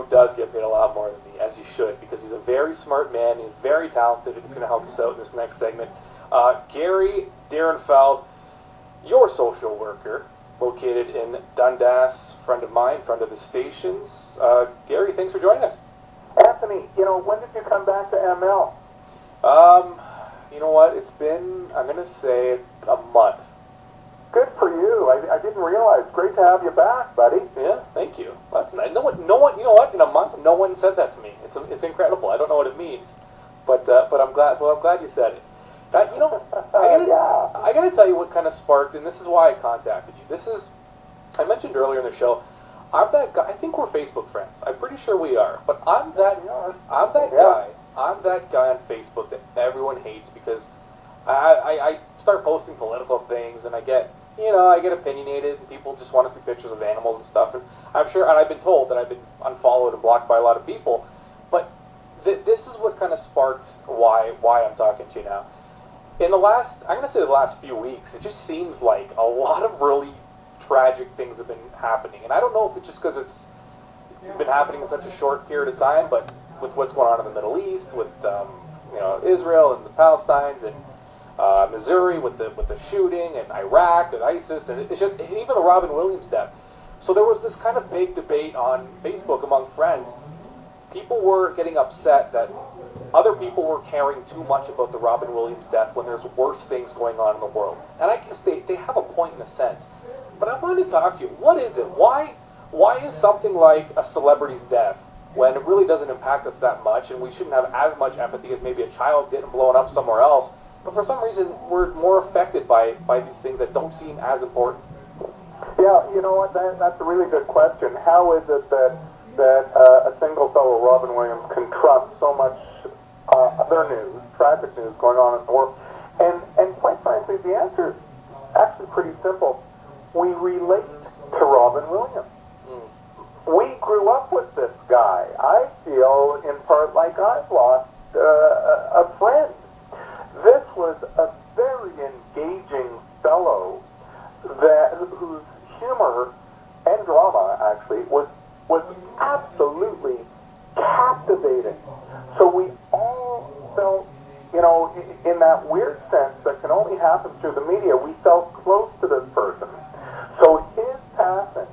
who does get paid a lot more than me, as he should, because he's a very smart man, he's very talented, and he's going to help us out in this next segment. Gary Derenfeld, your social worker, located in Dundas, friend of mine, friend of the stations. Gary, thanks for joining us. Anthony, when did you come back to ML? You know what? It's been, I'm going to say, a month. Good for you. I didn't realize. Great to have you back, buddy. Yeah, thank you. That's nice. No one. You know what? In a month, no one said that to me. It's incredible. I don't know what it means, but I'm glad. Well, I'm glad you said it. I gotta tell you what kind of sparked, and this is why I contacted you. I mentioned earlier in the show, I'm that guy. I think we're Facebook friends. I'm pretty sure we are. But I'm that guy. I'm that guy on Facebook that everyone hates because I start posting political things, and I get opinionated, and people just want to see pictures of animals and stuff. And I'm sure, and I've been told that I've been unfollowed and blocked by a lot of people. But this is what kind of sparked why I'm talking to you now. I'm going to say the last few weeks, it just seems like a lot of really tragic things have been happening. And I don't know if it's just because it's been happening in such a short period of time, but with what's going on in the Middle East, with Israel and the Palestinians, and Missouri with the shooting, and Iraq with ISIS, and it's just, and even the Robin Williams death. So there was this kind of big debate on Facebook among friends. People were getting upset that other people were caring too much about the Robin Williams death when there's worse things going on in the world. And I guess they have a point in a sense. But I wanted to talk to you. What is it? Why is something like a celebrity's death, when it really doesn't impact us that much, and we shouldn't have as much empathy as maybe a child getting blown up somewhere else, but for some reason we're more affected by these things that don't seem as important? Yeah, you know what? That's a really good question. How is it that a single fellow, Robin Williams, can trump so much other news, tragic news going on in the world? And quite frankly, the answer is actually pretty simple. We relate to Robin Williams. We grew up with this guy. I feel in part like I've lost a friend. This was a very engaging fellow whose humor and drama actually was absolutely captivating. So we all felt, in that weird sense that can only happen through the media, we felt close to this person. So his passing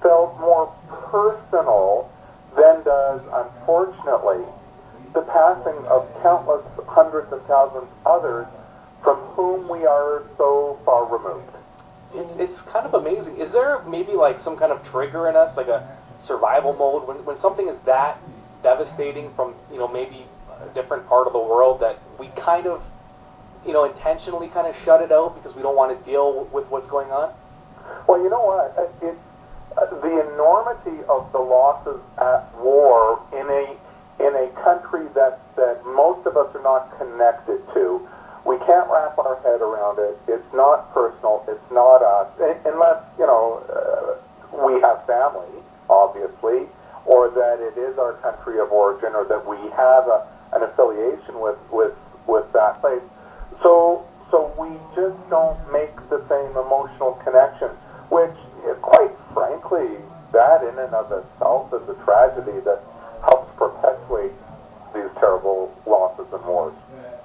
felt more personal than does, unfortunately, the passing of countless hundreds and thousands others from whom we are so far removed. It's kind of amazing. Is there maybe like some kind of trigger in us, like a survival mode, when something is that devastating from maybe a different part of the world, that we kind of intentionally kind of shut it out because we don't want to deal with what's going on? Well, you know what? The enormity of the losses at war in a country that most of us are not connected to. We can't wrap our head around it. It's not personal. It's not us, unless we have family, obviously, or that it is our country of origin, or that we have an affiliation with that place. So we just don't make the same emotional connection, which, quite frankly, that in and of itself is a tragedy that helps perpetuate these terrible losses and wars.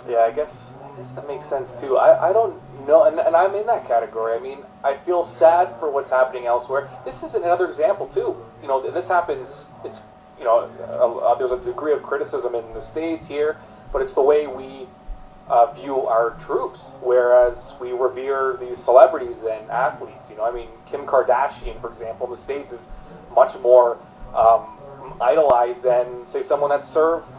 Yeah, I guess that makes sense too. I don't know, and I'm in that category. I mean, I feel sad for what's happening elsewhere. This is another example too. This happens. It's there's a degree of criticism in the States here, but it's the way we view our troops, whereas we revere these celebrities and athletes. I mean, Kim Kardashian, for example, in the States is much more idolized than, say, someone that served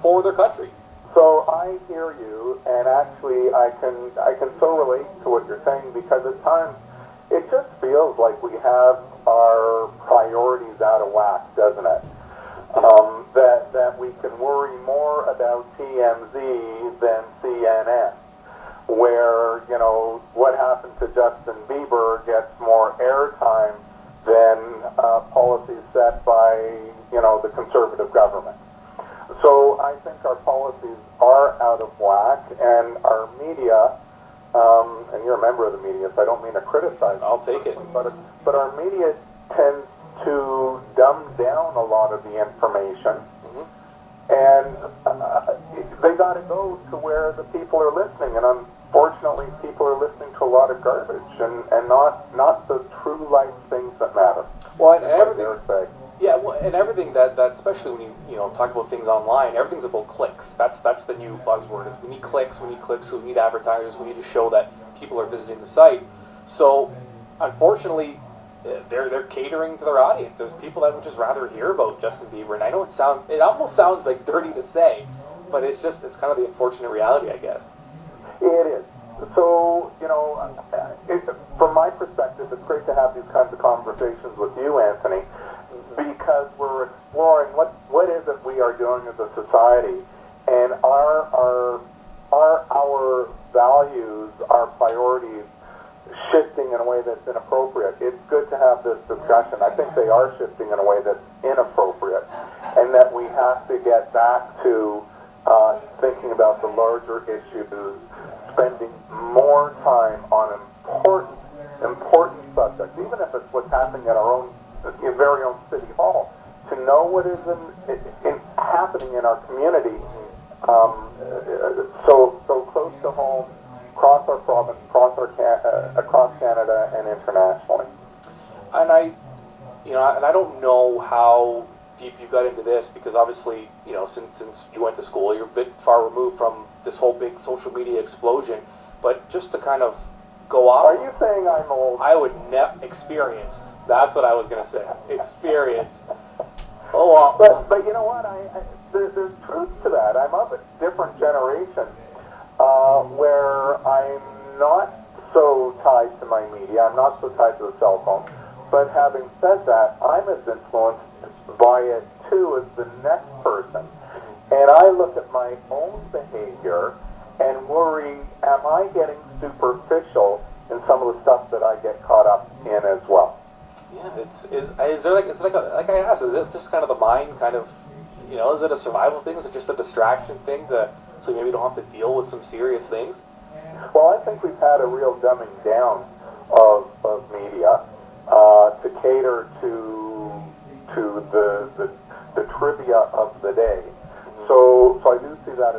for their country. So I hear you, and actually I can so relate to what you're saying, because at times it just feels like we have our priorities out of whack, doesn't it? That we can worry more about TMZ than CNN, where, what happened to Justin Bieber gets more airtime than policies set by, the conservative government. So I think our policies are out of whack, and our media, and you're a member of the media, so I don't mean to criticize. I'll take it. But our media tends to dumb down a lot of the information, Mm-hmm. and they got to go to where the people are listening, and unfortunately people are listening to a lot of garbage and not the true life things that matter. Well, and everything, say. yeah, well, and everything that especially when you talk about things online, everything's about clicks. That's the new buzzword. Is we need clicks, so we need advertisers, we need to show that people are visiting the site. So, unfortunately, they're catering to their audience. There's people that would just rather hear about Justin Bieber, and I know it almost sounds like dirty to say, but it's kind of the unfortunate reality, I guess. It is. So, from my perspective, it's great to have these kinds of conversations with you, Anthony, because we're exploring what is it we are doing as a society, and are our values, our priorities shifting in a way that's inappropriate. It's good to have this discussion. I think they are shifting in a way that's inappropriate, and that we have to get back to thinking about the larger issues, spending more time on important subjects, even if it's what's happening at our own very own city hall, to know what is happening in our community, so close to home, across our province, across Canada, and internationally. And I don't know how deep you got into this, because obviously, since you went to school, you're a bit far removed from this whole big social media explosion. But just to kind of go off. Are you saying I'm old? I would experienced. That's what I was going to say. Experienced. Oh, well. But you know what? There's truth to that. I'm of a different generation where I'm not so tied to my media. I'm not so tied to the cell phone. But having said that, I'm as influenced by it too as the next person. And I look at my own behavior and worry, am I getting superficial in some of the stuff that I get caught up in as well? Yeah, is there like I asked, is it just kind of the mind kind of, is it a survival thing? Is it just a distraction thing so maybe you don't have to deal with some serious things? Well, I think we've had a real dumbing down of media to cater to the trivia of the day. Mm-hmm. So I do see that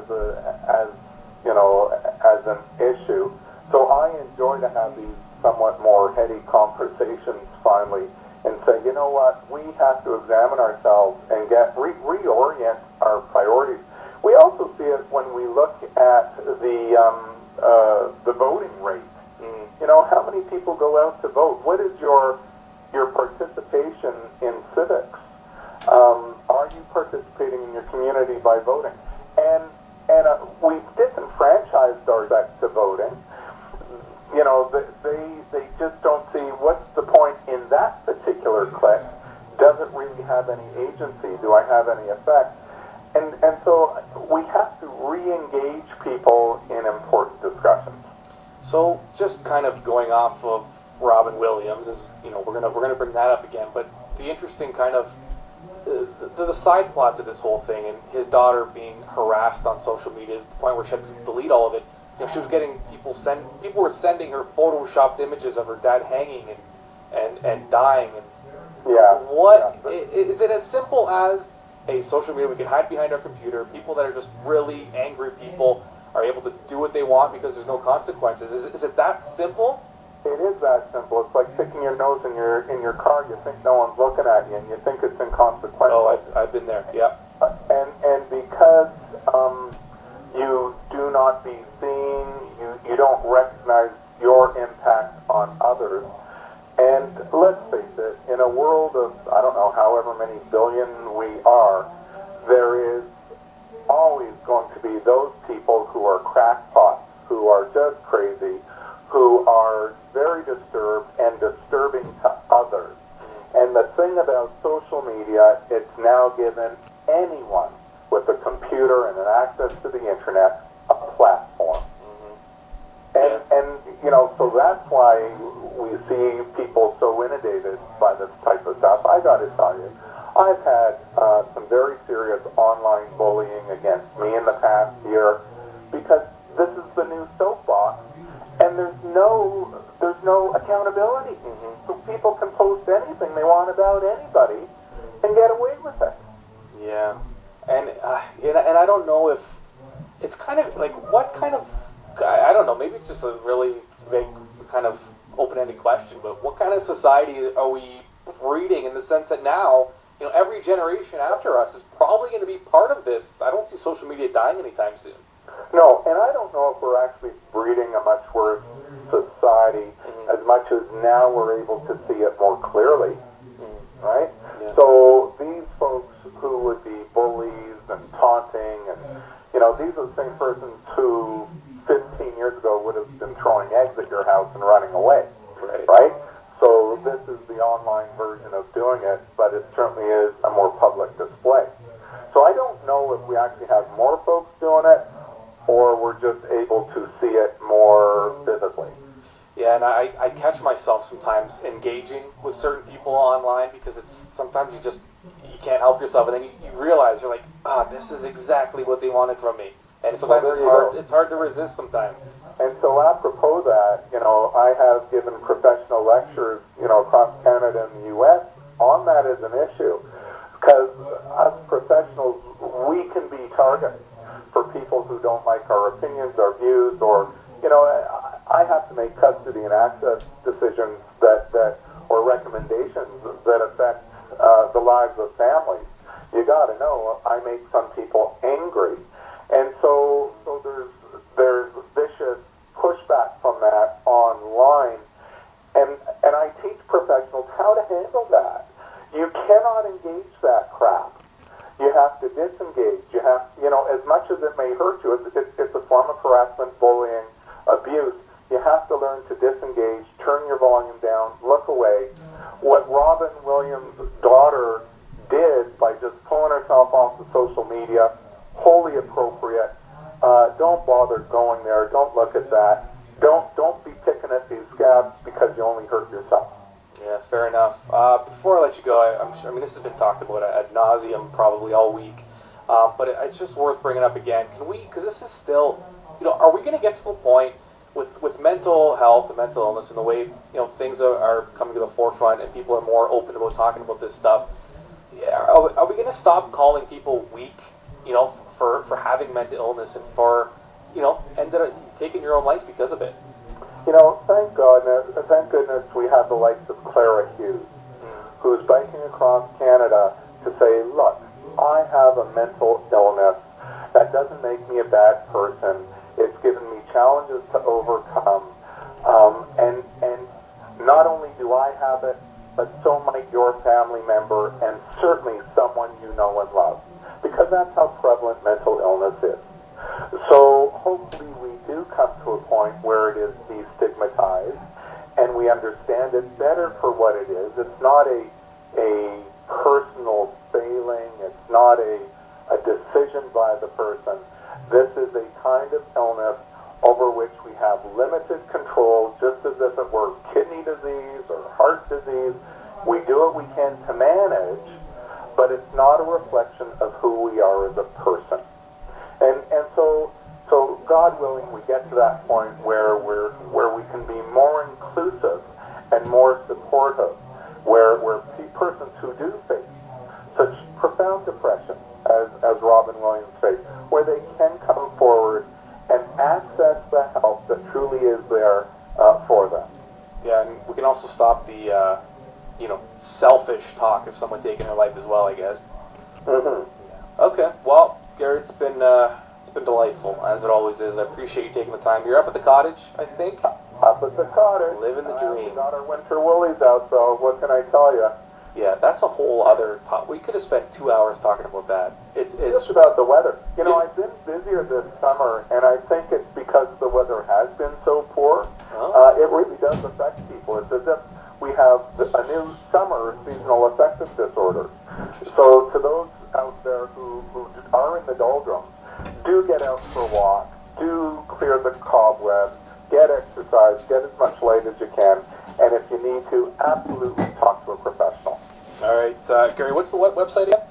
as an issue. So I enjoy to have these somewhat more heady conversations finally, and say, you know what, we have to examine ourselves and reorient our priorities. We also see it when we look at the voting rate. Mm. How many people go out to vote? What is your participation in civics? Are you participating in your community by voting? And we've disenfranchised our respect to voting. They just don't see what's the point in that particular click. Does it really have any agency? Do I have any effect? And so we have to re-engage people in important discussions. So just kind of going off of Robin Williams, is we're gonna bring that up again. But the interesting kind of the side plot to this whole thing, and his daughter being harassed on social media to the point where she had to delete all of it. She was getting people were sending her photoshopped images of her dad hanging and dying. And is it as simple as, hey, social media, we can hide behind our computer. People that are just really angry people are able to do what they want because there's no consequences. Is it that simple? It is that simple. It's like sticking your nose in your car. You think no one's looking at you, and you think it's inconsequential. Oh, I've been there. Yeah. And because you do not be seen, you don't recognize your impact on others. And let's face it, in a world of, I don't know, however many billion we are, there is always going to be those people who are crackpots, who are just crazy, who are very disturbed and disturbing to others. And the thing about social media, it's now given anyone with a computer and an access to the internet a platform. And so that's why we see people so inundated by this type of stuff. I got to tell you, I've had some very serious online bullying against me in the past year, because this is the new soapbox, and there's no accountability. Mm-hmm. So people can post anything they want about anybody and get away with it. Yeah, and I don't know if it's kind of like what kind of, I don't know, maybe it's just a really vague kind of open-ended question, but what kind of society are we breeding in the sense that now, every generation after us is probably going to be part of this. I don't see social media dying anytime soon. No, and I don't know if we're actually breeding a much worse society as much as now we're able to see it more clearly, right? Yeah. So these folks who would be bullies and taunting and, these are the same persons who 15 years ago would have been throwing eggs at your house and running away, right? So this is the online version of doing it, but it certainly is a more public display. So I don't know if we actually have more folks doing it, or we're just able to see it more vividly. Yeah, and I catch myself sometimes engaging with certain people online because it's sometimes you can't help yourself, and then you realize you're like, this is exactly what they wanted from me, and sometimes it's hard to resist sometimes. And so apropos that, I have given professional lectures, across Canada and the U.S. on that as an issue, because us professionals, we can be targets for people who don't like our opinions, our views, or, I have to make custody and access decisions or recommendations that affect the lives of families. You got to know, I make some people angry, and so there's vicious pushback from that online, and I teach professionals how to handle that. You cannot engage that crap. You have to disengage. You have, as much as it may hurt you, it's a form of harassment, bullying, abuse. You have to learn to disengage, turn your volume down, look away. What Robin Williams' daughter did by just pulling herself off of social media, wholly appropriate. Don't bother going there. Don't look at that. Don't be picking at these scabs because you only hurt yourself. Yeah, fair enough. Before I let you go, I'm sure, this has been talked about ad nauseum probably all week, but it's just worth bringing up again. Can we, because this is still, are we going to get to a point with mental health and mental illness and the way, things are coming to the forefront and people are more open about talking about this stuff, are we going to stop calling people weak, for having mental illness and for, ended up taking your own life because of it? Thank goodness we have the likes of Clara Hughes, who's biking across Canada to say, look, I have a mental illness. That doesn't make me a bad person. It's given me challenges to overcome. And not only do I have it, but so might your family member and certainly someone you know and love. Because that's how prevalent mental illness is. So hopefully we do come to a point where it is destigmatized and we understand it better for what it is. It's not a personal failing. It's not a decision by the person. This is a kind of illness over which we have limited control, just as if it were kidney disease or heart disease. We do what we can to manage, but it's not a reflection of who we are as a person. And so God willing, we get to that point where we can be more inclusive and more supportive, where persons who do face such profound depression as Robin Williams faced, where they can come forward and access the help that truly is there for them. Yeah, and we can also stop the selfish talk of someone taking their life as well, I guess. Mm-hmm. Yeah. Okay, well, Gary, it's been delightful, as it always is. I appreciate you taking the time. You're up at the cottage, I think? Up at the cottage. Living the dream. We got our winter woolies out, so what can I tell you? Yeah, that's a whole other talk. We could have spent 2 hours talking about that. It's just about the weather. I've been busier this summer, and I think it's because the weather has been so poor. Oh. It really does affect people. It's as if we have a new summer seasonal affective disorder. So to those out there who are in the doldrums, do get out for a walk, do clear the cobwebs, get exercise, get as much light as you can, and if you need to, absolutely talk to a professional. All right, Gary, what's the website again?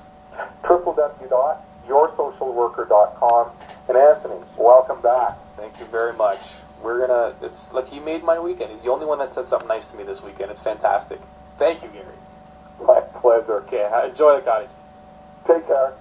www.yoursocialworker.com. And Anthony, welcome back. Thank you very much. It's like he made my weekend. He's the only one that said something nice to me this weekend. It's fantastic. Thank you, Gary. My pleasure. Okay, enjoy the cottage. Take care.